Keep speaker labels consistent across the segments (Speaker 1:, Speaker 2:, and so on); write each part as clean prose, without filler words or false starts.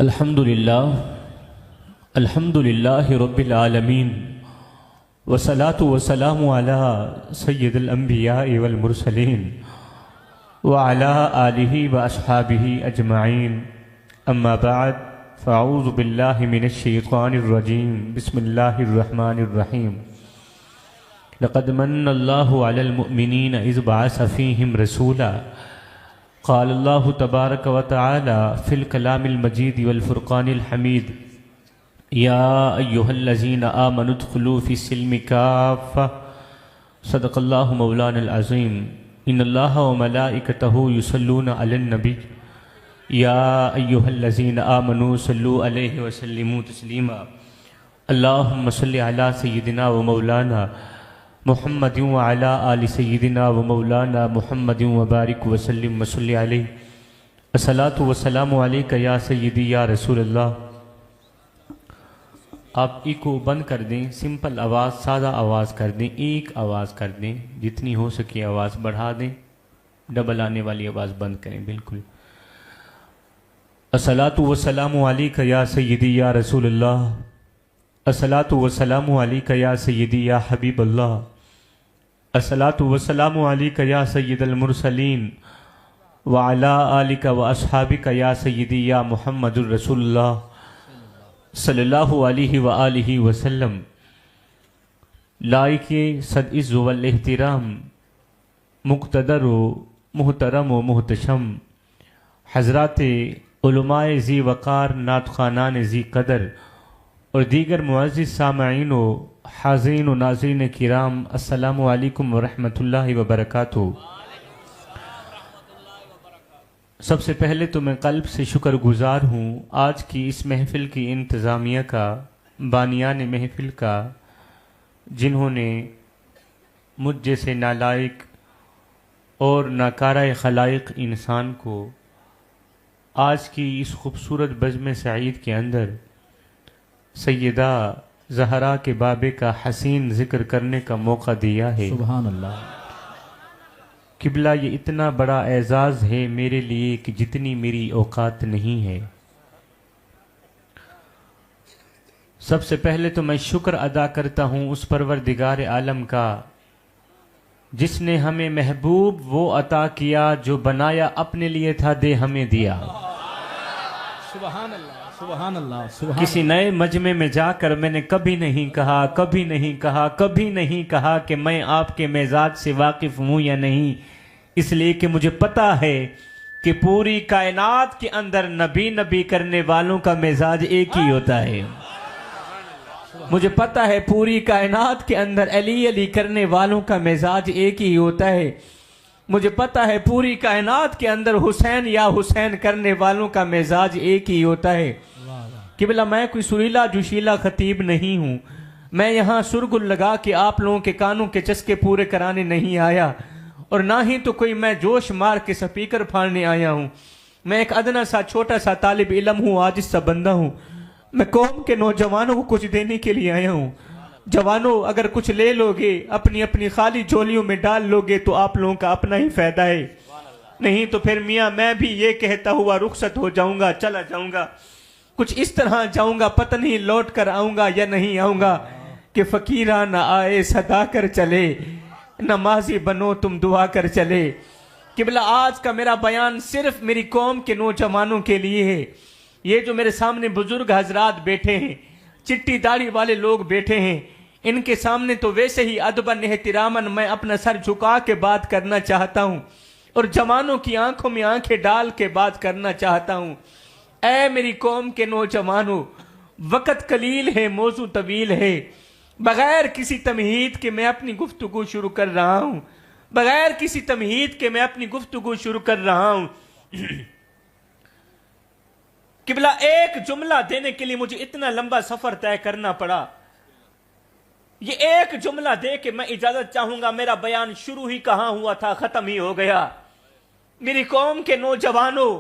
Speaker 1: अल्हम्दुलिल्लाह अल्हम्दुलिल्लाहि रब्बिल आलमीन वस्सलातु वस्सलामु अला सय्यिदिल अंबिया'i वल मुरसलीन व अला आलिहि व अस्हाबिहि अजमाइन अम्मा बअद फ़अऊज़ु बिल्लाहि मिनश शैतानिर रजीम बिस्मिल्लाहिर रहमानिर रहीम लक़द मन्नल्लाहु अलल मुअमिनीना इज़ बअसा फ़ीहिम रसूला क़ाल अल्लाहु तबारक व तआला फ़िल कलामिल मजीद वल फ़ुरक़ानिल हमीद या अय्युहल्लज़ीना आमनु उद्ख़ुलू फ़िस्सिल्मि काफ़्फ़ा सदक़ल्लाहु मौलानल अज़ीम इन्नल्लाहा व मलाइकतहु युसल्लूना अलन नबी या अय्युहल्लज़ीना आमनु सल्लु अलैहि व सल्लिमू तस्लीमा अल्लाहुम्मा सल्लि अला सय्यिदिना व मौलाना मुहम्मदिन व अला आलि सय्यिदिना व मौलाना मुहम्मदिन व बारिक व सल्लिम व सल्लि अलैहि अस्सलातु व सलामु अलैका या सय्यिदी या रसूल अल्लाह। आप इको बंद कर दें, सिंपल आवाज़, सादा आवाज़ कर दें, एक आवाज़ कर दें, जितनी हो सके आवाज़ बढ़ा दें, डबल आने वाली आवाज़ बंद करें बिल्कुल। अस्सलातु व सलामु अलैका या सय्यिदी या रसूल अल्लाह, अस्सलातु व सलामु अलैका या सय्यिदी या हबीब अल्लाह, अस्सलातु व सलामु अलैका या सय्यिदल मुरसलीन व अला आलिका व अस्हाबिका या सय्यिदी या मुहम्मदुर रसूलुल्लाह सल्लल्लाहु अलैहि व आलिहि वसल्लम। लाइके सदइज़्ज़ वल एहतिराम मुक़्तदर व मुहतरम व मुहतशम हज़राते उलमाए ज़ी वक़ार नातख़ानान ज़ी कदर और दीगर मुअज़्ज़िज़ सामईन व हाज़रीन व नाज़रीन किराम अस्सलामु अलैकुम व रहमतुल्लाहि व बरकातुहू। सबसे पहले तो मैं क़ल्ब से शुक्रगुज़ार हूँ आज की इस महफ़िल की इंतज़ामिया का, बानियान महफ़िल का, जिन्होंने मुझ जैसे नालायक और नाकारा खलाइक इंसान को आज की इस खूबसूरत बज़्म सईद के अंदर सैयदा ज़हरा के बाबे का हसीन ज़िक्र करने का मौका दिया है। सुभान अल्लाह। किबला ये इतना बड़ा एज़ाज़ है मेरे लिए कि जितनी मेरी औकात नहीं है। सबसे पहले तो मैं शुक्र अदा करता हूँ उस परवरदिगार आलम का जिसने हमें महबूब वो अता किया जो बनाया अपने लिए था, दे हमें दिया।
Speaker 2: सुभान अल्लाह, सुभान अल्लाह, सुभान।
Speaker 1: किसी नए मजमे में जाकर मैंने कभी नहीं कहा, कभी नहीं कहा, कभी नहीं कहा कि मैं आपके मिजाज से वाकिफ हूं या नहीं, इसलिए कि मुझे पता है कि पूरी कायनात के अंदर नबी नबी करने वालों का मिजाज एक ही होता है। मुझे पता है पूरी कायनात के अंदर अली अली करने वालों का मिजाज एक ही होता है। मुझे पता है पूरी कायनात के अंदर हुसैन या हुसैन करने वालों का मिजाज एक ही होता है। किबला मैं कोई सुरीला जोशीला खतीब नहीं हूँ, मैं यहाँ सुरगुल लगा के आप लोगों के कानों के चस्के पूरे कराने नहीं आया, और ना ही तो कोई मैं जोश मार के स्पीकर फाड़ने आया हूँ। मैं एक अदना सा छोटा सा तालिब इल्म हूँ, आजिज़ सा बंदा हूँ। मैं कौम के नौजवानों को कुछ देने के लिए आया हूँ। जवानों, अगर कुछ ले लोगे, अपनी अपनी खाली झोलियों में डाल लोगे तो आप लोगों का अपना ही फायदा है, नहीं तो फिर मियाँ मैं भी ये कहता हुआ रुखसत हो जाऊंगा, चला जाऊंगा। कुछ इस तरह जाऊंगा, पता नहीं लौट कर आऊंगा या नहीं आऊंगा, कि फकीरा न आए सदा कर चले, नमाजी बनो तुम दुआ कर चले। किबला आज का मेरा बयान सिर्फ मेरी कौम के नौजवानों के लिए है। ये जो मेरे सामने बुजुर्ग हजरात बैठे हैं, चिट्टी दाढ़ी वाले लोग बैठे हैं, इनके सामने तो वैसे ही अदबन एहतिरामन मैं अपना सर झुका के बात करना चाहता हूँ और जवानों की आंखों में आंखें डाल के बात करना चाहता हूँ। ऐ मेरी कौम के नौजवानों, वक़्त कलील है, मौजू तवील है। बगैर किसी तमहीद के मैं अपनी गुफ्तगू शुरू कर रहा हूँ, बगैर किसी तमहीद के मैं अपनी गुफ्तगू शुरू कर रहा हूँ। किबला एक जुमला देने के लिए मुझे इतना लंबा सफर तय करना पड़ा। ये एक जुमला दे के मैं इजाजत चाहूंगा, मेरा बयान शुरू ही कहां हुआ था खत्म ही हो गया। मेरी कौम के नौजवानों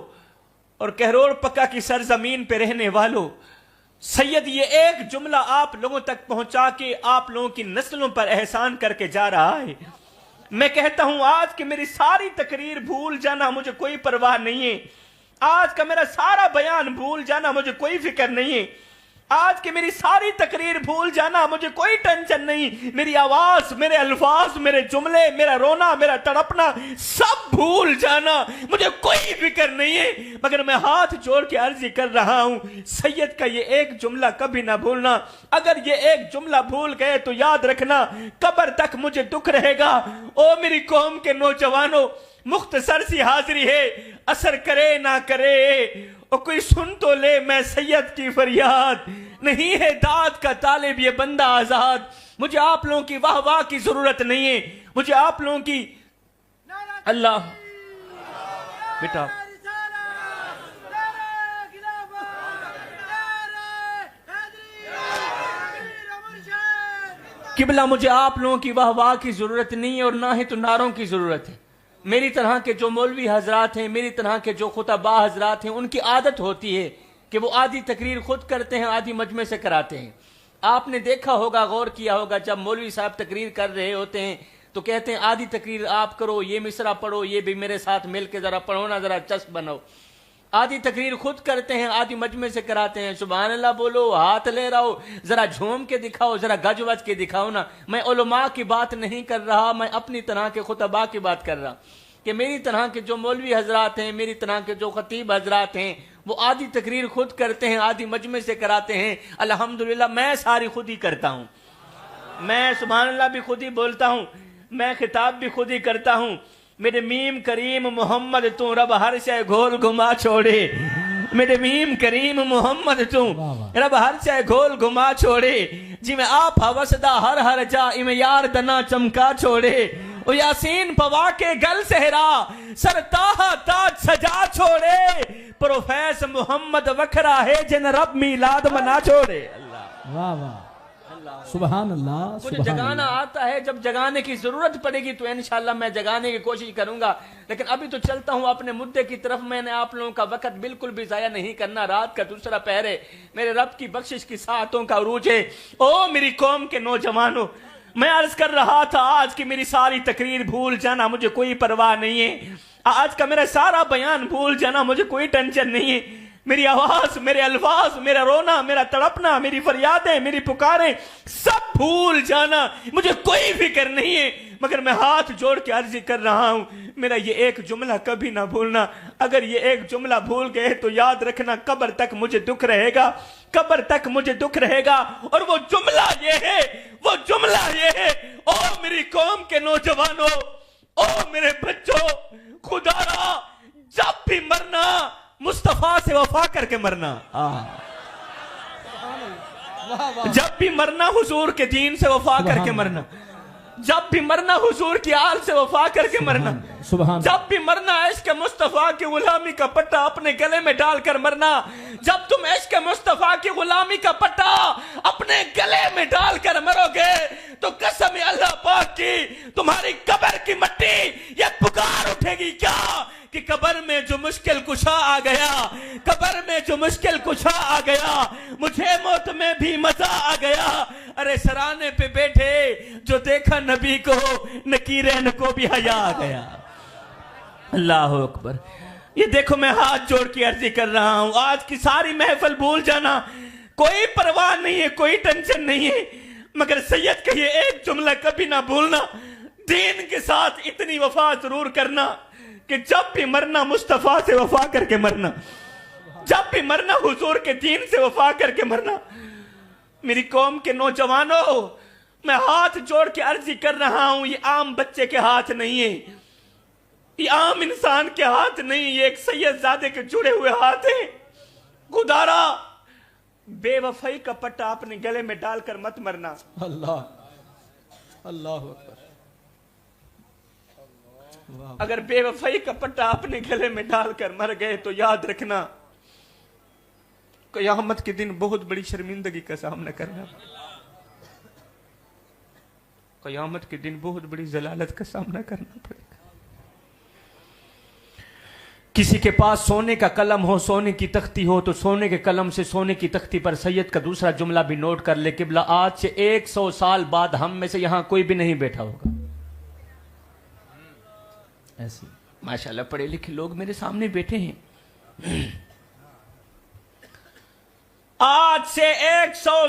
Speaker 1: और कहरोड़ पक्का की सरजमीन पे रहने वालों, सैयद ये एक जुमला आप लोगों तक पहुंचा के आप लोगों की नस्लों पर एहसान करके जा रहा है। मैं कहता हूं आज की मेरी सारी तकरीर भूल जाना, मुझे कोई परवाह नहीं है। आज का मेरा सारा बयान भूल जाना, मुझे कोई फिक्र नहीं है। आज की मेरी सारी तकरीर भूल जाना, मुझे कोई टेंशन नहीं। मेरी आवाज, मेरे अल्फाज, मेरे जुमले, मेरा रोना, मेरा तड़पना सब भूल जाना, मुझे कोई फिक्र नहीं है। मगर मैं हाथ जोड़ के अर्जी कर रहा हूं, सैयद का ये एक जुमला कभी ना भूलना। अगर ये एक जुमला भूल गए तो याद रखना कब्र तक मुझे दुख रहेगा। ओ मेरी कौम के नौजवानों, मुख्तसर सी हाजिरी है, असर करे ना करे और कोई सुन तो ले, मैं सैयद की फरियाद। नहीं है दाद का तालिब ये बंदा आजाद। मुझे आप लोगों की वाह वाह की जरूरत नहीं है, मुझे आप लोगों की अल्लाह बेटा किबला, मुझे आप लोगों की वाह वाह की जरूरत नहीं है और ना ही तो नारों की जरूरत है। मेरी तरह के जो मौलवी हजरात हैं, मेरी तरह के जो खुतबा हजरात हैं, उनकी आदत होती है कि वो आधी तकरीर खुद करते हैं, आधी मजमे से कराते हैं। आपने देखा होगा, गौर किया होगा, जब मौलवी साहब तकरीर कर रहे होते हैं तो कहते हैं आधी तकरीर आप करो, ये मिसरा पढ़ो, ये भी मेरे साथ मिल के जरा पढ़ो ना, जरा चस्प बनो। आधी तकरीर खुद करते हैं, आधी मजमे से कराते हैं। सुभान अल्लाह बोलो, हाथ ले रहा हो, जरा झूम के दिखाओ, जरा गज वज के दिखाओ ना। मैं उलमा की बात नहीं कर रहा, मैं अपनी तरह के खुतबा की बात कर रहा कि मेरी तरह के जो मौलवी हजरात हैं, मेरी तरह के जो खतीब हजरात हैं, वो आधी तकरीर खुद करते हैं, आधी मजमे से कराते हैं। अल्हम्दुलिल्लाह मैं सारी खुद ही करता हूँ। मैं सुभान अल्लाह भी खुद ही बोलता हूँ, मैं खिताब भी खुद ही करता हूँ। मेरे मीम करीम मोहम्मद तू रब हर शय घोल घुमा छोड़े, मेरे मीम करीम मोहम्मद तू रब हर शय घोल घुमा छोड़े, जिमें आप हवसदा हर हर जा इमें यार दना चमका छोड़े। ओ यासीन पवा के गल सहरा सर ताहा ताज सजा छोड़े, प्रोफेस मोहम्मद वखरा है जिन रब मीलाद मना छोड़े। अल्लाह
Speaker 2: वाह वाह, सुभान अल्लाह।
Speaker 1: मुझे जगाना आता है, जब जगाने की जरूरत पड़ेगी तो इंशाल्लाह मैं जगाने की कोशिश करूंगा। लेकिन अभी तो चलता हूं अपने मुद्दे की तरफ। मैंने आप लोगों का वक्त बिल्कुल भी जाया नहीं करना। रात का दूसरा पहर है, मेरे रब की बख्शिश की सातों का उरूज है। ओ मेरी कौम के नौजवानों, मैं अर्ज कर रहा था आज की मेरी सारी तकरीर भूल जाना, मुझे कोई परवाह नहीं है। आज का मेरा सारा बयान भूल जाना, मुझे कोई टेंशन नहीं है। मेरी आवाज, मेरे अल्फाज, मेरा रोना, मेरा तड़पना, मेरी फरियादें, मेरी पुकारें सब भूल जाना, मुझे कोई फिक्र नहीं है। मगर मैं हाथ जोड़ के अर्जी कर रहा हूं, मेरा ये एक जुमला कभी ना भूलना। अगर ये एक जुमला भूल गए तो याद रखना कब्र तक मुझे दुख रहेगा, कब्र तक मुझे दुख रहेगा। और वो जुमला ये है, वो जुमला ये है, ओ मेरी कौम के नौजवानों, ओ मेरे बच्चों, खुदारा जब भी मरना मुस्तफा से वफा करके मरना। जब भी मरना हुजूर के दीन से वफा करके मरना, जब भी मरना हुजूर की आल से वफा करके मरना, जब भी मरना इश्क मुस्तफा की गुलामी का पट्टा अपने गले में डालकर मरना। जब तुम इश्क मुस्तफा की गुलामी का पट्टा अपने गले में डालकर मरोगे तो कसम अल्लाह पाक की तुम्हारी कब्र की मट्टी ये पुकार उठेगी क्या कि कब्र में जो मुश्किल कुशा आ गया, कब्र में जो मुश्किल कुशा आ गया, मुझे मौत में भी मजा आ गया। अरे सराने पे बैठे जो देखा नबी को, नकीरैन को भी हया आ गया। अल्लाह अकबर। ये देखो मैं हाथ जोड़ के अर्जी कर रहा हूं, आज की सारी महफिल भूल जाना, कोई परवाह नहीं है, कोई टेंशन नहीं है। मगर सैयद का ये एक जुमला कभी ना भूलना, दीन के साथ इतनी वफा जरूर करना कि जब भी मरना मुस्तफा से वफा करके मरना, जब भी मरना हुजूर के दीन से वफा करके मरना। मेरी कौम के नौजवानों, मैं हाथ जोड़ के अर्जी कर रहा हूं, ये आम बच्चे के हाथ नहीं है, ये आम इंसान के हाथ नहीं, ये एक सैयदजादे के जुड़े हुए हाथ हैं। खुदारा बेवफाई का पट्टा अपने गले में डालकर मत मरना।
Speaker 2: अल्लाह अल्लाह अकबर।
Speaker 1: अगर बेवफाई का पट्टा अपने गले में डालकर मर गए तो याद रखना क़यामत के दिन बहुत बड़ी शर्मिंदगी का सामना करना, क़यामत के दिन बहुत बड़ी जलालत का सामना करना पड़ेगा। किसी के पास सोने का कलम हो, सोने की तख्ती हो, तो सोने के कलम से सोने की तख्ती पर सैयद का दूसरा जुमला भी नोट कर ले। किबला आज से 100 साल बाद हम में से यहां कोई भी नहीं बैठा होगा। ऐसे माशाल्लाह पढ़े लिखे लोग मेरे सामने बैठे हैं, आज से 100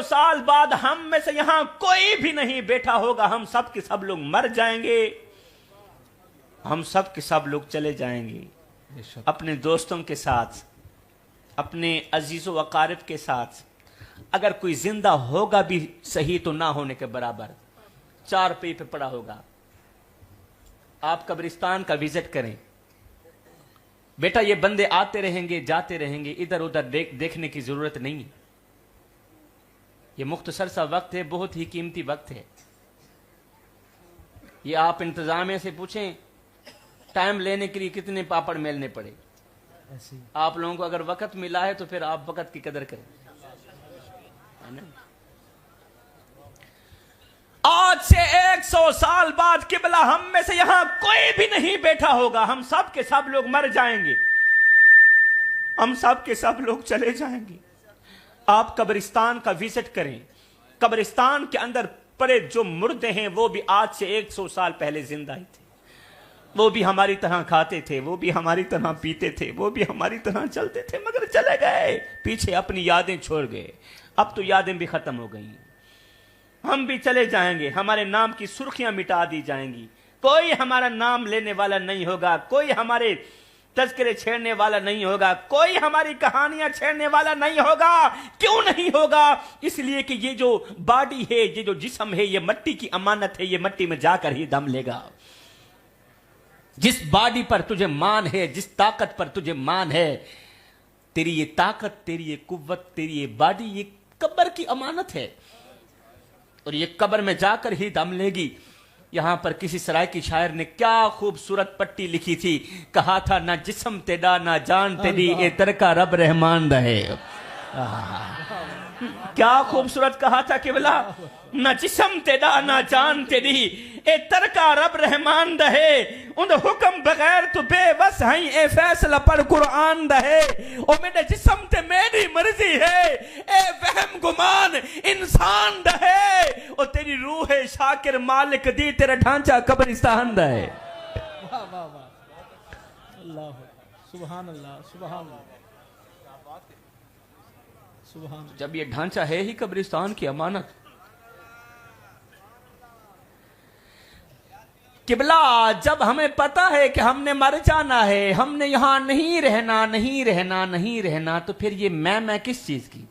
Speaker 1: साल बाद हम में से यहां कोई भी नहीं बैठा होगा, हम सब के सब लोग मर जाएंगे, हम सब के सब लोग चले जाएंगे अपने दोस्तों के साथ, अपने अजीजों वकारिब के साथ। अगर कोई जिंदा होगा भी सही तो ना होने के बराबर, चार पे पड़ा होगा। आप कब्रिस्तान का विजिट करें बेटा, ये बंदे आते रहेंगे जाते रहेंगे, इधर उधर देखने की जरूरत नहीं। ये मुख्तसर सा वक्त है, बहुत ही कीमती वक्त है। ये आप इंतजामिया से पूछें टाइम लेने के लिए कितने पापड़ मेलने पड़े। आप लोगों को अगर वक्त मिला है तो फिर आप वक्त की कदर करें, है ना? आज से 100 साल बाद किबला हम में से यहां कोई भी नहीं बैठा होगा, हम सब के सब लोग मर जाएंगे, हम सब के सब लोग चले जाएंगे। आप कब्रिस्तान का विजिट करें, कब्रिस्तान के अंदर पड़े जो मुर्दे हैं वो भी आज से 100 साल पहले जिंदा ही थे, वो भी हमारी तरह खाते थे, वो भी हमारी तरह पीते थे, वो भी हमारी तरह चलते थे, मगर चले गए पीछे, अपनी यादें छोड़ गए। अब तो यादें भी खत्म हो गई, हम भी चले जाएंगे, हमारे नाम की सुर्खियां मिटा दी जाएंगी, कोई हमारा नाम लेने वाला नहीं होगा, कोई हमारे तज़किरे छेड़ने वाला नहीं होगा, कोई हमारी कहानियां छेड़ने वाला नहीं होगा। क्यों नहीं होगा? इसलिए कि ये जो बॉडी है, ये जो जिस्म है, ये मट्टी की अमानत है, ये मट्टी में जाकर ही दम लेगा। जिस बॉडी पर तुझे मान है, जिस ताकत पर तुझे मान है, तेरी ये ताकत, तेरी ये कुव्वत, तेरी ये बॉडी, ये कब्र की अमानत है और ये कब्र में जाकर ही दम लेगी। यहां पर किसी सराय की शायर ने क्या खूबसूरत पट्टी लिखी थी, कहा था ना जिस्म तेरा ना जान तेरी, ए तरका रब रहमान रहे। क्या खूबसूरत कहा था किबला, ना जिस्म तेरा ना जान तेरी, ए तरका रब रहमान रहे। उन हुक्म बगैर तो बेबस हैं, ए फैसला पर कुरान रहे। ओ मेरे जिस्म ते मेरी मर्जी है, ए वहम गुमान इंसान रहे। ओ तेरी रूह है शाकिर मालिक दी, तेरा ढांचा कब्रिस्तान रहे।
Speaker 2: वाह वाह वाह, अल्लाह सुभान अल्लाह, सुभान अल्लाह, सुभान।
Speaker 1: जब ये ढांचा है ही कब्रिस्तान की अमानत, किबला जब हमें पता है कि हमने मर जाना है, हमने यहां नहीं रहना, नहीं रहना, नहीं रहना, तो फिर ये मैं किस चीज की?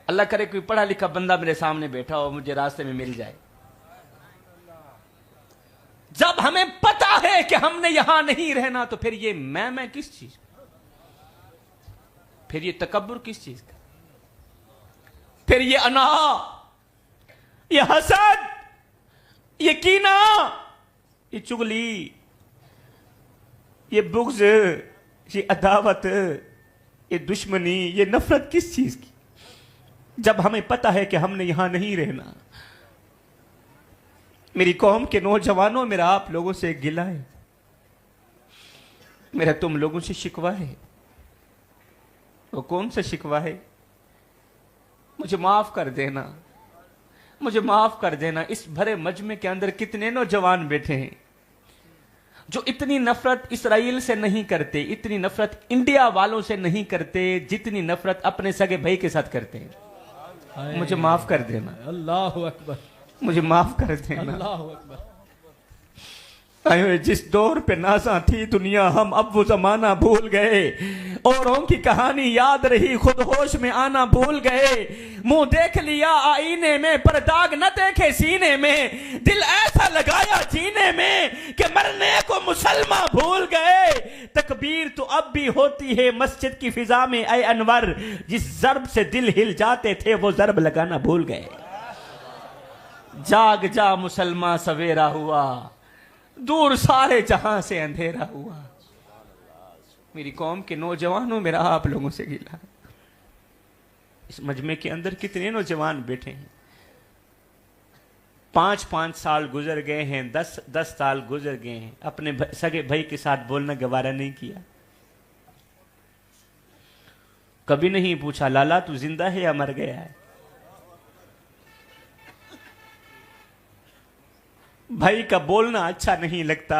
Speaker 1: अल्लाह करे कोई पढ़ा लिखा बंदा मेरे सामने बैठा हो, मुझे रास्ते में मिल जाए। जब हमें पता है कि हमने यहां नहीं रहना, तो फिर ये मैं किस चीज? फिर ये तकब्बुर किस चीज का? फिर ये अना, ये हसद, ये कीना, ये चुगली, ये बुग़्ज़, ये अदावत, ये दुश्मनी, ये नफरत किस चीज की? जब हमें पता है कि हमने यहां नहीं रहना। मेरी कौम के नौजवानों, मेरा आप लोगों से गिला है, मेरा तुम लोगों से शिकवा है। वो कौन सा शिकवा है? मुझे माफ कर देना, मुझे माफ कर देना। इस भरे मजमे के अंदर कितने नौजवान बैठे हैं जो इतनी नफरत इसराइल से नहीं करते, इतनी नफरत इंडिया वालों से नहीं करते, जितनी नफरत अपने सगे भाई के साथ करते हैं। मुझे माफ कर देना,
Speaker 2: अल्लाह अकबर,
Speaker 1: मुझे माफ कर देना।
Speaker 2: अल्लाह अकबर।
Speaker 1: जिस दौर पे नाज़ा थी दुनिया, हम अब वो जमाना भूल गए। औरों की कहानी याद रही, खुद होश में आना भूल गए। मुंह देख लिया आईने में, पर दाग न देखे सीने में। दिल ऐसा लगाया जीने में कि मरने को मुसलमान भूल गए। तकबीर तो अब भी होती है मस्जिद की फिजा में, ऐ अनवर जिस जर्ब से दिल हिल जाते थे, वो जर्ब लगाना भूल गए। जाग जा मुसलमान सवेरा हुआ, दूर सारे जहां से अंधेरा हुआ। मेरी कौम के नौजवानों, मेरा आप लोगों से गिला। इस मजमे के अंदर कितने नौजवान बैठे हैं, 5-5 साल गुजर गए हैं, 10 साल गुजर गए हैं, अपने सगे भाई के साथ बोलना गवारा नहीं किया। कभी नहीं पूछा लाला तू जिंदा है या मर गया है। भाई का बोलना अच्छा नहीं लगता,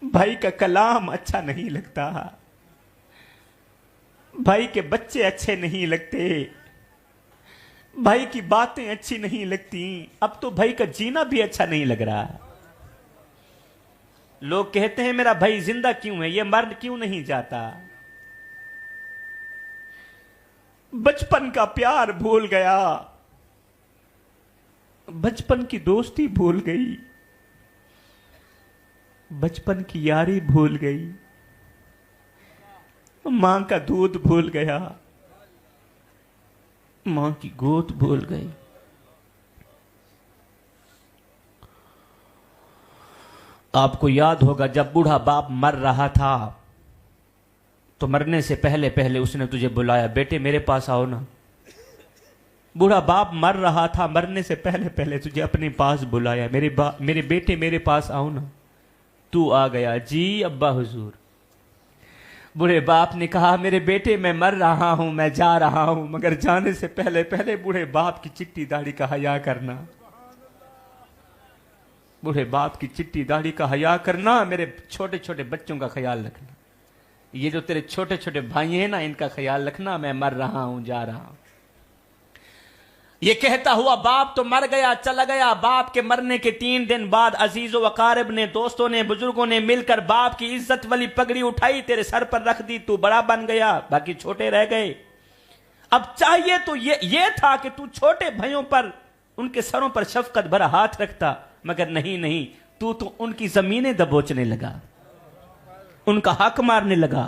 Speaker 1: भाई का कलाम अच्छा नहीं लगता, भाई के बच्चे अच्छे नहीं लगते, भाई की बातें अच्छी नहीं लगती, अब तो भाई का जीना भी अच्छा नहीं लग रहा। लोग कहते हैं मेरा भाई जिंदा क्यों है, ये मर क्यों नहीं जाता। बचपन का प्यार भूल गया, बचपन की दोस्ती भूल गई, बचपन की यारी भूल गई, मां का दूध भूल गया, मां की गोद भूल गई। आपको याद होगा जब बूढ़ा बाप मर रहा था तो मरने से पहले पहले उसने तुझे बुलाया, बेटे मेरे पास आओ ना। बूढ़ा बाप मर रहा था, मरने से पहले पहले तुझे अपने पास बुलाया, मेरे बेटे मेरे पास आओ ना। तू आ गया, जी अब्बा हुजूर। बूढ़े बाप ने कहा मेरे बेटे मैं मर रहा हूं, मैं जा रहा हूं, मगर जाने से पहले पहले बूढ़े बाप की चिट्टी दाढ़ी का हया करना, बूढ़े बाप की चिट्टी दाढ़ी का हया करना, मेरे छोटे छोटे बच्चों का ख्याल रखना, ये जो तेरे छोटे छोटे भाई हैं ना इनका ख्याल रखना, मैं मर रहा हूं, जा रहा हूं। ये कहता हुआ बाप तो मर गया, चला गया। बाप के मरने के 3 दिन बाद अजीजों वकारिब ने, दोस्तों ने, बुजुर्गों ने मिलकर बाप की इज्जत वाली पगड़ी उठाई, तेरे सर पर रख दी, तू बड़ा बन गया, बाकी छोटे रह गए। अब चाहिए तो ये था कि तू छोटे भाइयों पर, उनके सरों पर शफकत भरा हाथ रखता, मगर नहीं, तू तो उनकी जमीनें दबोचने लगा, उनका हक मारने लगा।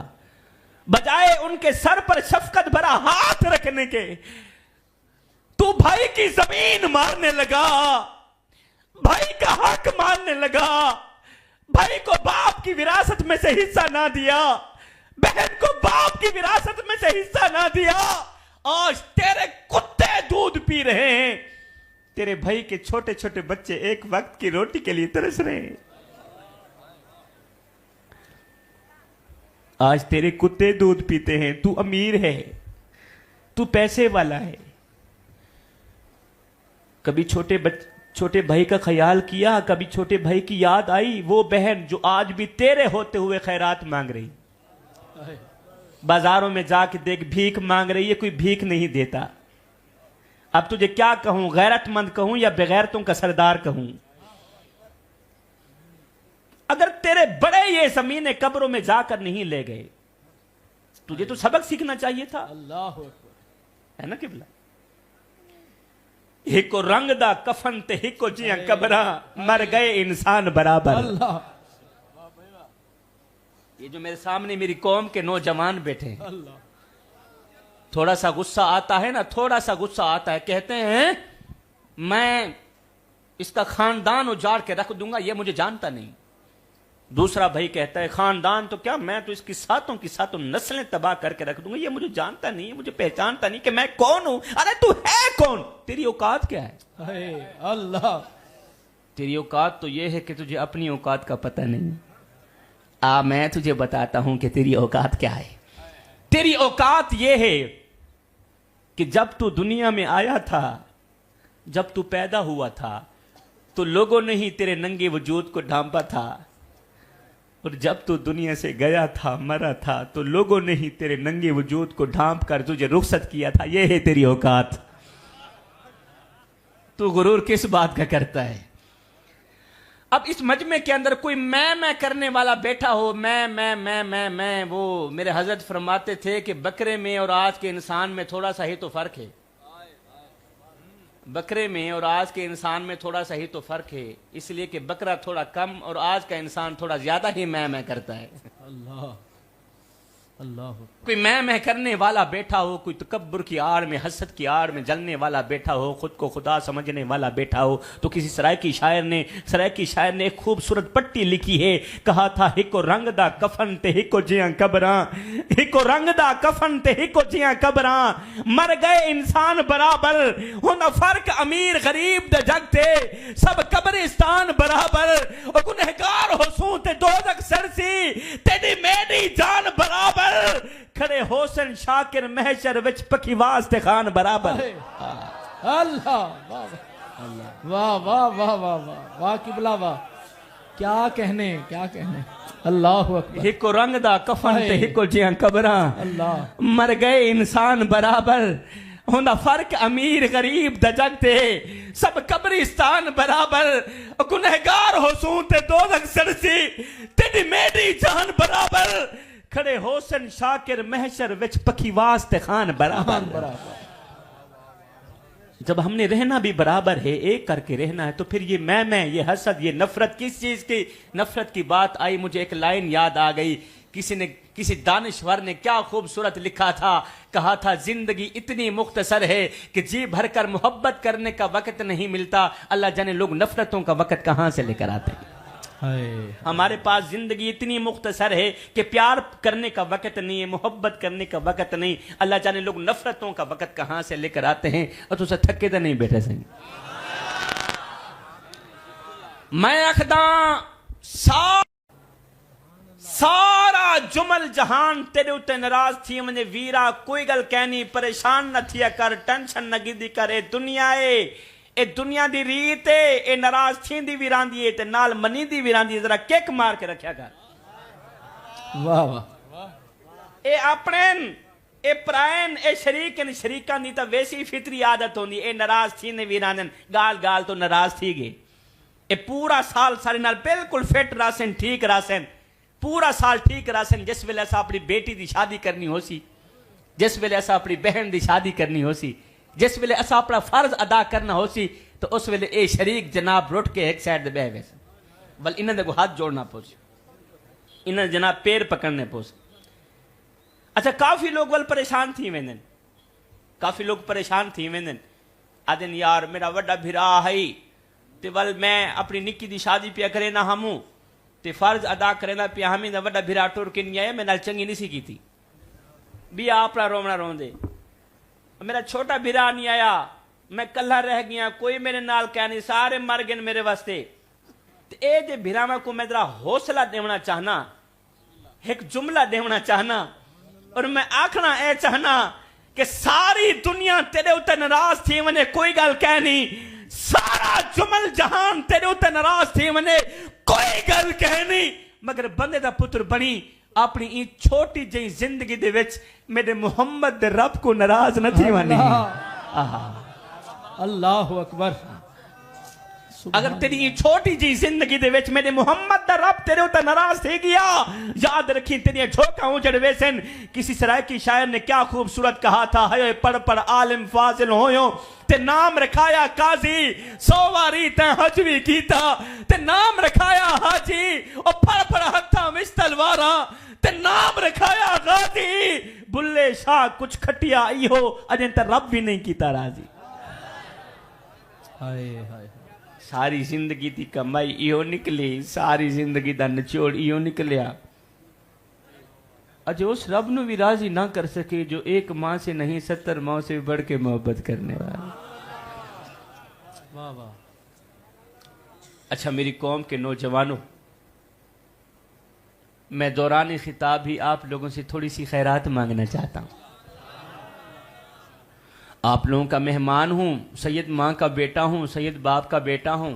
Speaker 1: बजाय उनके सर पर शफकत भरा हाथ रखने के तू भाई की जमीन मारने लगा, भाई का हक मारने लगा, भाई को बाप की विरासत में से हिस्सा ना दिया, बहन को बाप की विरासत में से हिस्सा ना दिया। आज तेरे कुत्ते दूध पी रहे हैं, तेरे भाई के छोटे छोटे बच्चे एक वक्त की रोटी के लिए तरस रहे हैं। आज तेरे कुत्ते दूध पीते हैं, तू अमीर है, तू पैसे वाला है। कभी छोटे भाई का ख्याल किया, कभी छोटे भाई की याद आई, वो बहन जो आज भी तेरे होते हुए खैरात मांग रही, बाजारों में जाके देख भीख मांग रही है, कोई भीख नहीं देता। अब तुझे क्या कहूं, गैरतमंद कहूं या बेगैरतों का सरदार कहूं। अगर तेरे बड़े ये ज़मीने कब्रों में जाकर नहीं ले गए, तुझे तो सबक सीखना चाहिए था।
Speaker 2: अल्लाह
Speaker 1: है ना किबला। हिको रंग दा कफन ते हिको जियां कबरा, मर गए इंसान बराबर।
Speaker 2: अल्लाह।
Speaker 1: ये जो मेरे सामने मेरी कौम के नौजवान बैठे हैं,
Speaker 2: अल्लाह।
Speaker 1: थोड़ा सा गुस्सा आता है ना, थोड़ा सा गुस्सा आता है, कहते हैं मैं इसका खानदान उजाड़ के रख दूंगा, ये मुझे जानता नहीं। दूसरा भाई कहता है खानदान तो क्या, मैं तो इसकी सातों की सातों नस्लें तबाह करके रख दूंगा, ये मुझे जानता नहीं, मुझे पहचानता नहीं कि मैं कौन हूं। अरे तू है कौन, तेरी औकात क्या है?
Speaker 2: अल्लाह।
Speaker 1: तेरी औकात तो ये है कि तुझे अपनी औकात का पता नहीं। मैं तुझे बताता हूं कि तेरी औकात क्या है। तेरी औकात ये है कि जब तू दुनिया में आया था, जब तू पैदा हुआ था, तो लोगों ने ही तेरे नंगे वजूद को ढांपा था, और जब तू दुनिया से गया था, मरा था, तो लोगों ने ही तेरे नंगे वजूद को ढांप कर तुझे रुखसत किया था। यह है तेरी औकात। तू गुरूर किस बात का करता है? अब इस मजमे के अंदर कोई मैं करने वाला बैठा हो, मैं, वो मेरे हजरत फरमाते थे कि बकरे में और आज के इंसान में थोड़ा सा ही तो फर्क है। बकरे में और आज के इंसान में थोड़ा सा ही तो फर्क है, इसलिए कि बकरा थोड़ा कम और आज का इंसान थोड़ा ज्यादा ही मैं करता है।
Speaker 2: अल्लाह अल्लाह।
Speaker 1: कोई मैं करने वाला बैठा हो, कोई तकब्बुर की आड़ में, हसद की आड़ में जलने वाला बैठा हो, खुद को खुदा समझने वाला बैठा हो, तो किसी सरायकी शायर ने एक खूबसूरत पट्टी लिखी है, कहा था हिको रंग दा कफन ते हिको जियां कबरां, हिको रंग दा कफन ते हिको जियां कबरां, मर गए इंसान बराबर, हुन फर्क अमीर गरीब दे जग ते, सब कब्रिस्तान बराबर, और गुनहगार हो सूं ते दोज़ख सरसी, तेरी मेरी जान बराबर, खड़े होसन शाकिर महशर विच पखी वास्ते खान बराबर।
Speaker 2: अल्लाह वाह वाह वाह वाह वाह वाह वाह किबला वाह। क्या कहने, क्या कहने। अल्लाह अकबर
Speaker 1: हिको रंग दा कफन ते हिको जियां कबरां
Speaker 2: अल्लाह
Speaker 1: मर गए इंसान बराबर होंदा फर्क अमीर गरीब दा जग ते सब कब्रिस्तान बराबर गुनहगार हो सूं ते दोज़ख सड़सी तेरी मेरी जान बराबर खड़े होसन शाकिर महशर विच पखीवास ते खान बराबर जब हमने रहना भी बराबर है एक करके रहना है तो फिर ये मैं ये हसद ये नफरत किस चीज की नफरत की बात आई मुझे एक लाइन याद आ गई किसी दानिश्वर ने क्या खूबसूरत लिखा था कहा था जिंदगी इतनी मुख्तसर है कि जी भरकर मोहब्बत करने का वक्त नहीं मिलता अल्लाह जाने लोग नफरतों का वक्त कहां से लेकर आते हैं हमारे पास जिंदगी इतनी मुख्तसर है कि प्यार करने का वक्त नहीं है मोहब्बत करने का वक्त नहीं अल्लाह जाने लोग नफरतों का वक्त कहां से लेकर आते हैं और तुझे थके तो नहीं बैठे सही मैं अखदा सारा जुमल जहान तेरे उत्ते नाराज थी मुझे वीरा कोई गल कहनी परेशान न थिया कर टेंशन न गिदी करे दुनिया ए दुनिया दी रीत है ए नाराज थींदी भी रांदी है ते नाल मनीदी भी रांदी है जरा किक मार के रखया कर
Speaker 2: वाह वाह
Speaker 1: ए अपने ए प्रायन ए शरीकन शरीकां दी तां वैसी फितरी आदत होंदी ए नाराज थींदे भी रांदन गाल गाल तो नाराज थी गए ए पूरा साल सारे नाल बिल्कुल फिट रासन ठीक रासन पूरा साल ठीक रासन जिस वेले असा अपनी बेटी दी शादी करनी हो सी जिस वेले असा अपनी बहन दी शादी करनी हो सी जिस वेले असा अपना फर्ज अदा करना हो सी तो उस वेले ए शरीक जनाब रुट के एक साइड बह गए बल इन्हें को हाथ जोड़ना पोस इन्हें जनाब पैर पकड़ने पोस अच्छा काफी लोग वल परेशान थी वेंदन काफी लोग परेशान थी वेंदन आदन यार मेरा वड्डा भिरा है ते वल मैं अपनी निक्की दी शादी पिया करे ना हमू ते फर्ज अदा करे ना पिया हमी दा वड्डा भिरा टुर के नहीं आया मैं नाल चंगी नहीं सी की भी आपरा रोमना रोंदे मेरा छोटा भिरा नहीं आया मैं कल्ला रह गया कोई मेरे नाल कह नहीं सारे मर गए मेरे वास्ते ए जे भिरावा को मैं जरा हौसला देना चाहना एक जुमला देना चाहना और मैं आखना ए चाहना कि सारी दुनिया तेरे उत्ते नाराज थी वने कोई गल कह नहीं सारा जुमल जहान तेरे उत्ते नाराज थी वने कोई गल कह नहीं मगर बंदे दा पुत्र बनी अपनी ई छोटी जी जिंदगी दे विच मेरे मुहम्मद दे रब को नाराज न थी वनी
Speaker 2: अल्लाह अकबर
Speaker 1: अगर तेरी ये छोटी जी जिंदगी दे विच मेरे मुहम्मद दा रब तेरे उते नाराज थे गया याद रखी तेरी झोंका उजड़ वेसन किसी सरायकी शायर ने क्या खूबसूरत कहा था हय पढ़ पढ़ आलिम फाजिल होयो ते नाम रखाया काजी 100 वारी ते हज भी कीता ते नाम रखाया हाजी और पढ़ पढ़ हत्था विच तलवारा ते नाम रखाया गाजी बुल्ले शाह कुछ खटिया इहो अजन ते रब भी नहीं कीता राजी
Speaker 2: हाय हाय
Speaker 1: सारी जिंदगी की कमाई इहो निकली सारी जिंदगी का निचोड़ इहो निकलिया अज उस रब नु भी राजी ना कर सके जो एक माँ से नहीं 70 माँ से बढ़ के मोहब्बत करने वाला
Speaker 2: वाह वाह
Speaker 1: अच्छा मेरी कौम के नौजवानों मैं दौरान खिताब ही आप लोगों से थोड़ी सी खैरात मांगना चाहता हूँ आप लोगों का मेहमान हूं सैयद माँ का बेटा हूं सैयद बाप का बेटा हूं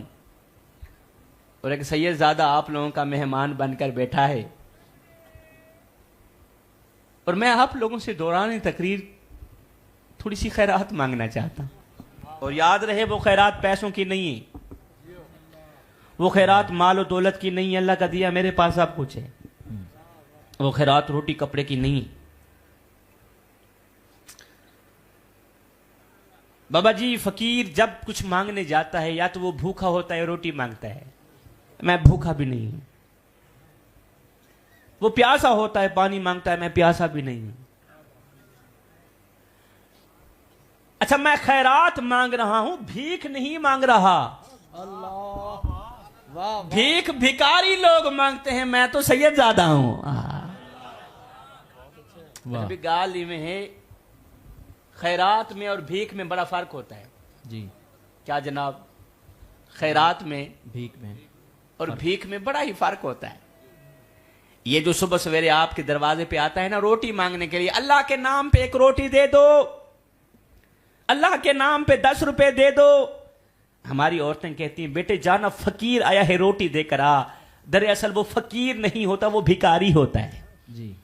Speaker 1: और एक सैयद ज़्यादा आप लोगों का मेहमान बनकर बैठा है और मैं आप लोगों से दौरान तकरीर थोड़ी सी खैरात मांगना चाहता हूं और याद रहे वो खैरात पैसों की नहीं है वो खैरात माल और दौलत की नहीं है अल्लाह का दिया मेरे पास सब कुछ है वो खैरात रोटी कपड़े की नहीं है बाबा जी फकीर जब कुछ मांगने जाता है या तो वो भूखा होता है रोटी मांगता है मैं भूखा भी नहीं हूं वो प्यासा होता है पानी मांगता है मैं प्यासा भी नहीं हूं अच्छा मैं खैरात मांग रहा हूं भीख नहीं मांग रहा
Speaker 2: अल्लाह वाह
Speaker 1: भीख भिकारी लोग मांगते हैं मैं तो सैयद ज्यादा हूं
Speaker 2: वाह
Speaker 1: गाल में है खैरात में और भीख में बड़ा फर्क होता है
Speaker 2: जी
Speaker 1: क्या जनाब खैरात में
Speaker 2: भीख में
Speaker 1: और भीख में बड़ा ही फर्क होता है ये जो सुबह सवेरे आपके दरवाजे पे आता है ना रोटी मांगने के लिए अल्लाह के नाम पे एक रोटी दे दो अल्लाह के नाम पे 10 रुपए दे दो हमारी औरतें कहती हैं बेटे जाना फकीर आया है रोटी देकर आ दरअसल वो फकीर नहीं होता, वो भिकारी होता है।
Speaker 2: जी।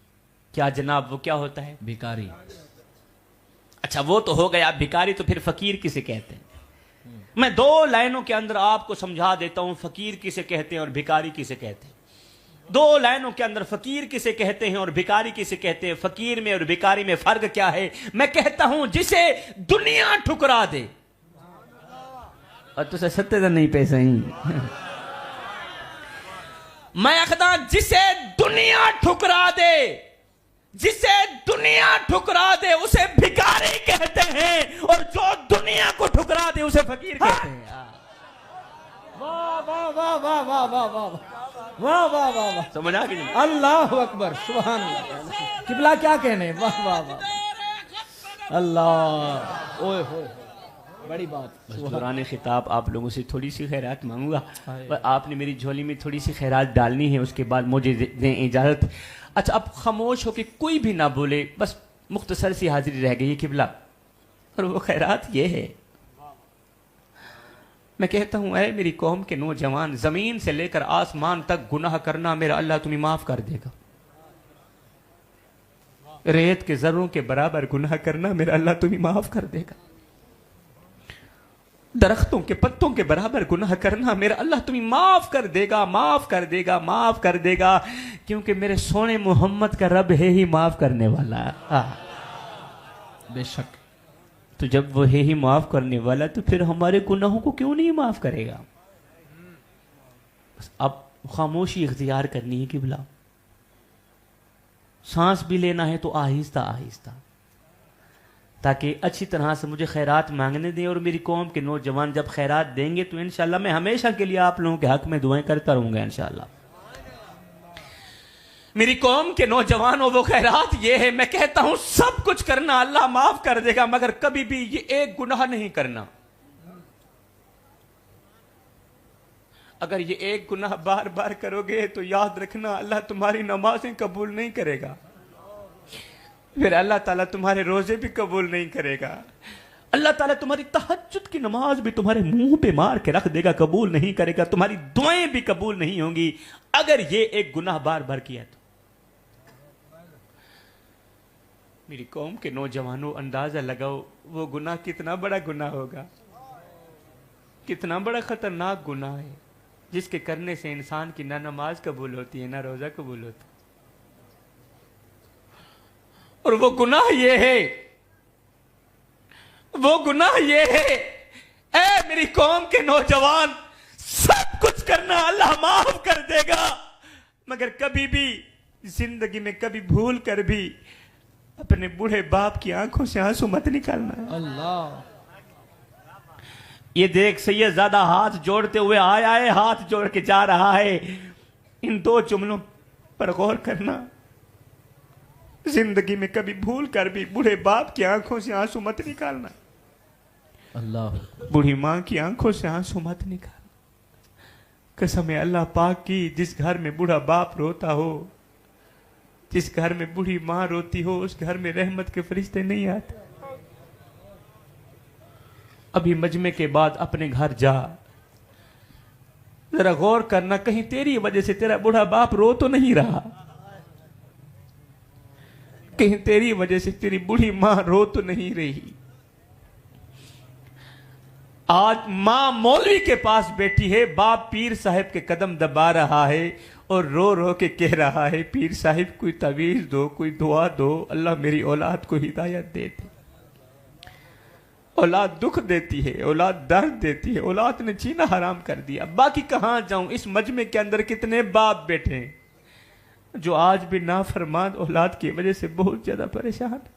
Speaker 1: क्या जनाब, वो क्या होता है?
Speaker 2: भिकारी।
Speaker 1: अच्छा वो तो हो गया भिकारी, तो फिर फकीर किसे कहते हैं? मैं 2 लाइनों के अंदर आपको समझा देता हूं फकीर किसे कहते हैं और भिकारी किसे कहते हैं। 2 लाइनों के अंदर फकीर किसे कहते हैं और भिकारी किसे कहते हैं। फकीर में और भिकारी में फर्क क्या है? मैं कहता हूं जिसे दुनिया ठुकरा दे, और तुझे सत्य तो नहीं पैसा ही मैं अखदा जिसे दुनिया ठुकरा दे, जिसे दुनिया ठुकरा दे उसे भिखारी कहते हैं, और जो दुनिया को ठुकरा दे उसे फकीर कहते हैं।
Speaker 2: वाह वाह वाह वाह वाह वाह वाह वाह वाह वाह वाह,
Speaker 1: समझ आ गई?
Speaker 2: अल्लाह अकबर, सुभान अल्लाह। किबला क्या कहने, वाह वाह वाह, अल्लाह, ओए होए, बड़ी बात।
Speaker 1: दौरान खिताब आप लोगों से थोड़ी सी खैरात मांगूंगा, पर आपने मेरी झोली में थोड़ी सी खैरात डालनी है, उसके बाद मुझे दें इजाज़त। अच्छा अब खामोश होकर कोई भी ना बोले, बस मुख्तसर सी हाजिरी रह गई है किबला, और वो खैरात ये है, मैं कहता हूं ऐ मेरी कौम के नौजवान, जमीन से लेकर आसमान तक गुनाह करना मेरा अल्लाह तुम्हें माफ कर देगा। रेत के जर्रों के बराबर गुनाह करना मेरा अल्लाह तुम्हें माफ कर देगा। दरख्तों के पत्तों के बराबर गुनाह करना मेरा अल्लाह तुम्हें माफ कर देगा, माफ कर देगा, माफ कर देगा, क्योंकि मेरे सोने मोहम्मद का रब है ही माफ करने वाला।
Speaker 2: बेशक।
Speaker 1: तो जब वो है ही माफ करने वाला, तो फिर हमारे गुनाहों को क्यों नहीं माफ करेगा? अब खामोशी इख्तियार करनी है किबला। सांस भी लेना है तो आहिस्ता आहिस्ता, ताकि अच्छी तरह से मुझे खैरात मांगने दें, और मेरी कौम के नौजवान जब खैरात देंगे तो इंशाल्लाह मैं हमेशा के लिए आप लोगों के हक में दुआएं करता रहूंगा इंशाल्लाह। मेरी कौम के नौजवानों, वो खैरात ये है, मैं कहता हूं सब कुछ करना अल्लाह माफ कर देगा, मगर कभी भी ये एक गुनाह नहीं करना। अगर ये एक गुनाह बार बार करोगे तो याद रखना अल्लाह तुम्हारी नमाजें कबूल नहीं करेगा, फिर अल्लाह ताला तुम्हारे रोजे भी कबूल नहीं करेगा, अल्लाह ताला तुम्हारी तहज्जुद की नमाज भी तुम्हारे मुंह पे मार के रख देगा, कबूल नहीं करेगा, तुम्हारी दुआएं भी कबूल नहीं होंगी अगर ये एक गुनाह बार बार किया तो। मेरी कौम के नौजवानों, अंदाजा लगाओ वो गुनाह कितना बड़ा गुनाह होगा, कितना बड़ा खतरनाक गुनाह है, जिसके करने से इंसान की ना नमाज कबूल होती है ना रोजा कबूल होता। और वो गुनाह ये है, वो गुनाह ये है, ऐ मेरी कौम के नौजवान, सब कुछ करना अल्लाह माफ कर देगा, मगर कभी भी जिंदगी में कभी भूल कर भी अपने बूढ़े बाप की आंखों से आंसू मत निकालना।
Speaker 2: अल्लाह।
Speaker 1: ये देख सैयदजादा हाथ जोड़ते हुए आया है, हाथ जोड़ के जा रहा है, इन 2 जुमलों पर गौर करना। जिंदगी में कभी भूल कर भी बूढ़े बाप की आंखों से आंसू मत निकालना।
Speaker 2: अल्लाह।
Speaker 1: बूढ़ी मां की आंखों से आंसू मत निकालना। कसम है अल्लाह पाक की, जिस घर में बूढ़ा बाप रोता हो, जिस घर में बूढ़ी मां रोती हो, उस घर में रहमत के फरिश्ते नहीं आते। अभी मजमे के बाद अपने घर जा, जरा गौर करना, कहीं तेरी वजह से तेरा बूढ़ा बाप रो तो नहीं रहा, कहीं तेरी वजह से तेरी बूढ़ी मां रो तो नहीं रही। आज मां मौलवी के पास बैठी है, बाप पीर साहब के कदम दबा रहा है और रो रो के कह रहा है, पीर साहब कोई तवीज दो, कोई दुआ दो, अल्लाह मेरी औलाद को हिदायत दे दे। औलाद दुख देती है, औलाद दर्द देती है, औलाद ने जीना हराम कर दिया। बाकी कहां जाऊं, इस मजमे के अंदर कितने बाप बैठे हैं जो आज भी नाफरमान औलाद की वजह से बहुत ज्यादा परेशान है।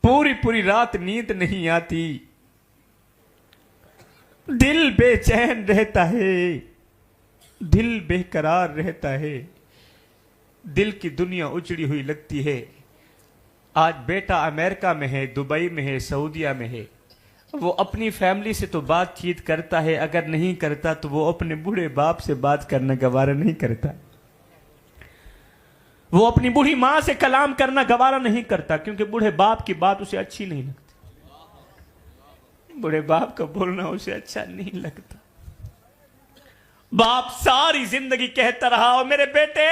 Speaker 1: पूरी पूरी रात नींद नहीं आती, दिल बेचैन रहता है, दिल बेकरार रहता है, दिल की दुनिया उजड़ी हुई लगती है। आज बेटा अमेरिका में है, दुबई में है, सऊदिया में है, वो अपनी फैमिली से तो बातचीत करता है, अगर नहीं करता तो वो अपने बूढ़े बाप से बात करना गवारा नहीं करता, वो अपनी बूढ़ी मां से कलाम करना गवारा नहीं करता, क्योंकि बूढ़े बाप की बात उसे अच्छी नहीं लगती, बूढ़े बाप का बोलना उसे अच्छा नहीं लगता। बाप सारी जिंदगी कहता रहा, और मेरे बेटे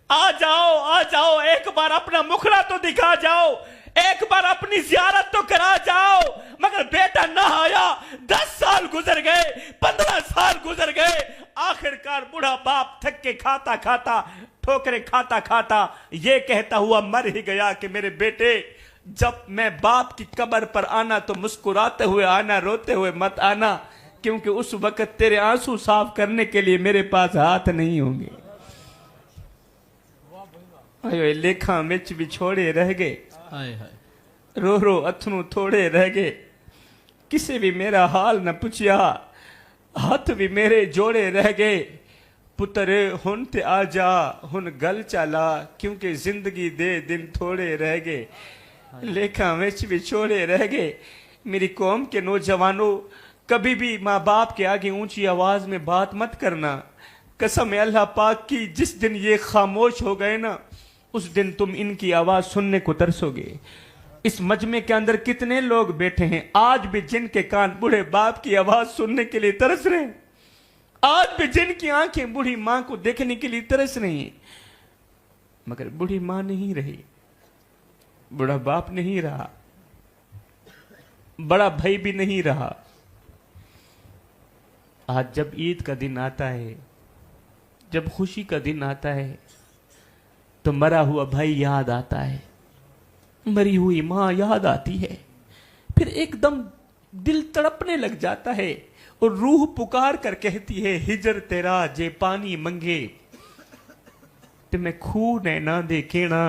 Speaker 1: आ जाओ, एक बार अपना मुखड़ा तो दिखा जाओ, एक बार अपनी जियारत तो करा जाओ। मगर बेटा ना आया। 10 साल गुजर गए, 15 साल गुजर गए। आखिरकार बूढ़ा बाप थक के खाता खाता, ठोकरे खाता खाता ये कहता हुआ मर ही गया कि मेरे बेटे, जब मैं बाप की कब्र पर आना तो मुस्कुराते हुए आना, रोते हुए मत आना, क्योंकि उस वक्त तेरे आंसू साफ करने के लिए मेरे पास हाथ नहीं होंगे। आयो लेखा मिच भी छोड़े रह गए, रो रो अथनू थोड़े रह गए। किसी भी मेरा हाल न पूछिया, हाथ भी मेरे जोड़े रह गए। पुत्र हुन ते आ जा, हुन गल चला, क्योंकि जिंदगी दे दिन थोड़े रह गए। लेखा मिच भी छोड़े रह गए। मेरी कौम के नौजवानों, कभी भी माँ बाप के आगे ऊंची आवाज में बात मत करना। कसम है अल्लाह पाक की, जिस दिन ये खामोश हो गए ना, उस दिन तुम इनकी आवाज सुनने को तरसोगे। इस मजमे के अंदर कितने लोग बैठे हैं आज भी जिनके कान बूढ़े बाप की आवाज सुनने के लिए तरस रहे हैं, आज भी जिनकी आंखें बूढ़ी मां को देखने के लिए तरस रही हैं, मगर बूढ़ी मां नहीं रही, बूढ़ा बाप नहीं रहा, बड़ा भाई भी नहीं रहा। आज जब ईद का दिन आता है, जब खुशी का दिन आता है, तो मरा हुआ भाई याद आता है, मरी हुई मां याद आती है। फिर एकदम दिल तड़पने लग जाता है और रूह पुकार कर कहती है, हिजर तेरा जे पानी मंगे ते मैं खूह ने ना देखेना।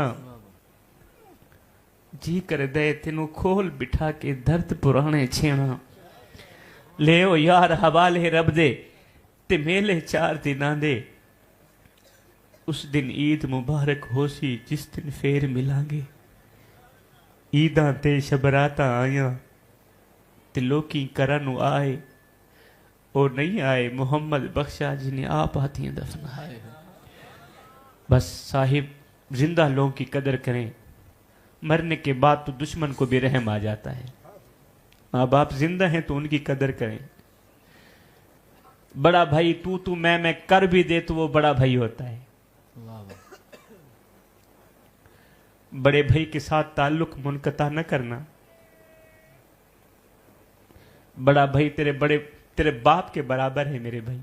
Speaker 1: जी कर दे तेनू खोल बिठा के दर्द पुराने छेना। ले ओ यार हवाले रब दे ते मेले 4 दिना दे। उस दिन ईद मुबारक हो सी जिस दिन फेर मिलांगे। ईदां ते शबराता आया ते लोकी करन आए, और नहीं आए मोहम्मद बख्शा जिन्हें आप हाथियां दफना। बस साहिब जिंदा लोगों की कदर करें, मरने के बाद तो दुश्मन को भी रहम आ जाता है। माँ बाप जिंदा हैं तो उनकी कदर करें। बड़ा भाई तू मैं कर भी दे तो वो बड़ा भाई होता है। बड़े भाई के साथ ताल्लुक मुनक़ता न करना। बड़ा भाई तेरे बाप के बराबर है मेरे भाई।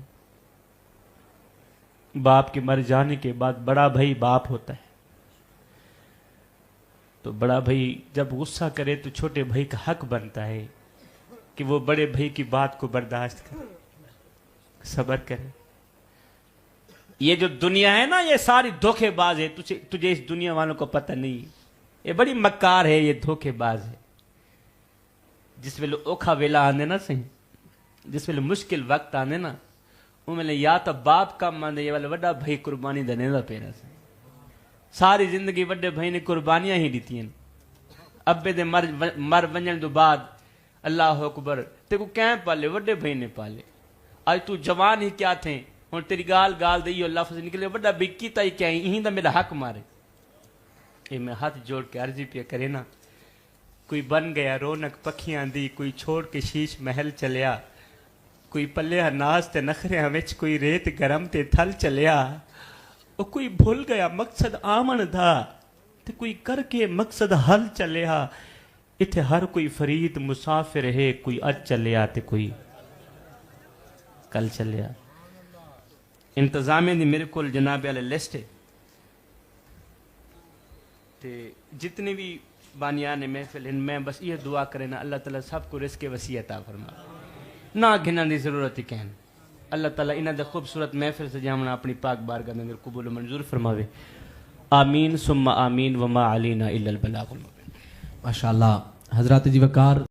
Speaker 1: बाप के मर जाने के बाद बड़ा भाई बाप होता है। तो बड़ा भाई जब गुस्सा करे तो छोटे भाई का हक बनता है कि वो बड़े भाई की बात को बर्दाश्त करे, सब्र करे। ये जो दुनिया है ना, ये सारी धोखेबाज है। तुझे इस दुनिया वालों को पता नहीं, ये बड़ी मक्कार है, ये धोखेबाज है। जिस वेले औखा वेला आने ना सही, जिस वेले मुश्किल वक्त आने ना, उनमें या तो बाप कम आंदे, ये वाले वड्डा भाई कुर्बानी देने दा पेरा से। सारी जिंदगी वड्डे भाई ने कुर्बानियां ही दी। अब्बे दे मर वंजन तो बाद अल्लाह अकबर तेको कैं पाले, वड्डे भाई ने पाले। आज तू जवान ही क्या थे, हुण तेरी गाल दई लफ्ज निकले, वड्डा बिकी ताई क्या यहीं दा मेरा हक मारे। ये मैं हाथ जोड़ के अर्जी पे करे ना, कोई बन गया रौनक पखियां दी, कोई छोड़ के शीश महल चलिया, कोई पलिया नाज ते नखरियां विच, कोई रेत गरम ते थल चलिया। और कोई भूल गया मकसद आमन दा, ते कोई करके मकसद हल चलिया। इत्थे हर कोई फरीद मुसाफिर है, कोई अज चलिया ते कोई कल चलिया। इंतजामे दी मेरे को जनाब वाले लिस्ट है, ते जितने भी बानियान महफिल इन मैं बस ये दुआ करें ना, अल्लाह ताला सबको रिज़्क़ वसीयत अता फरमा, ना घिनण दी जरूरत ही कहन। अल्लाह ताला इन्हां दे खूबसूरत महफिल से जामना अपनी पाक बारगाह में मेरे कबूल मंजूर फरमावे। आमीन सुम्मा आमीन वमा अलीना इल्लल बलागुल मुबीन।
Speaker 2: माशाअल्लाह हजरत जी वकार।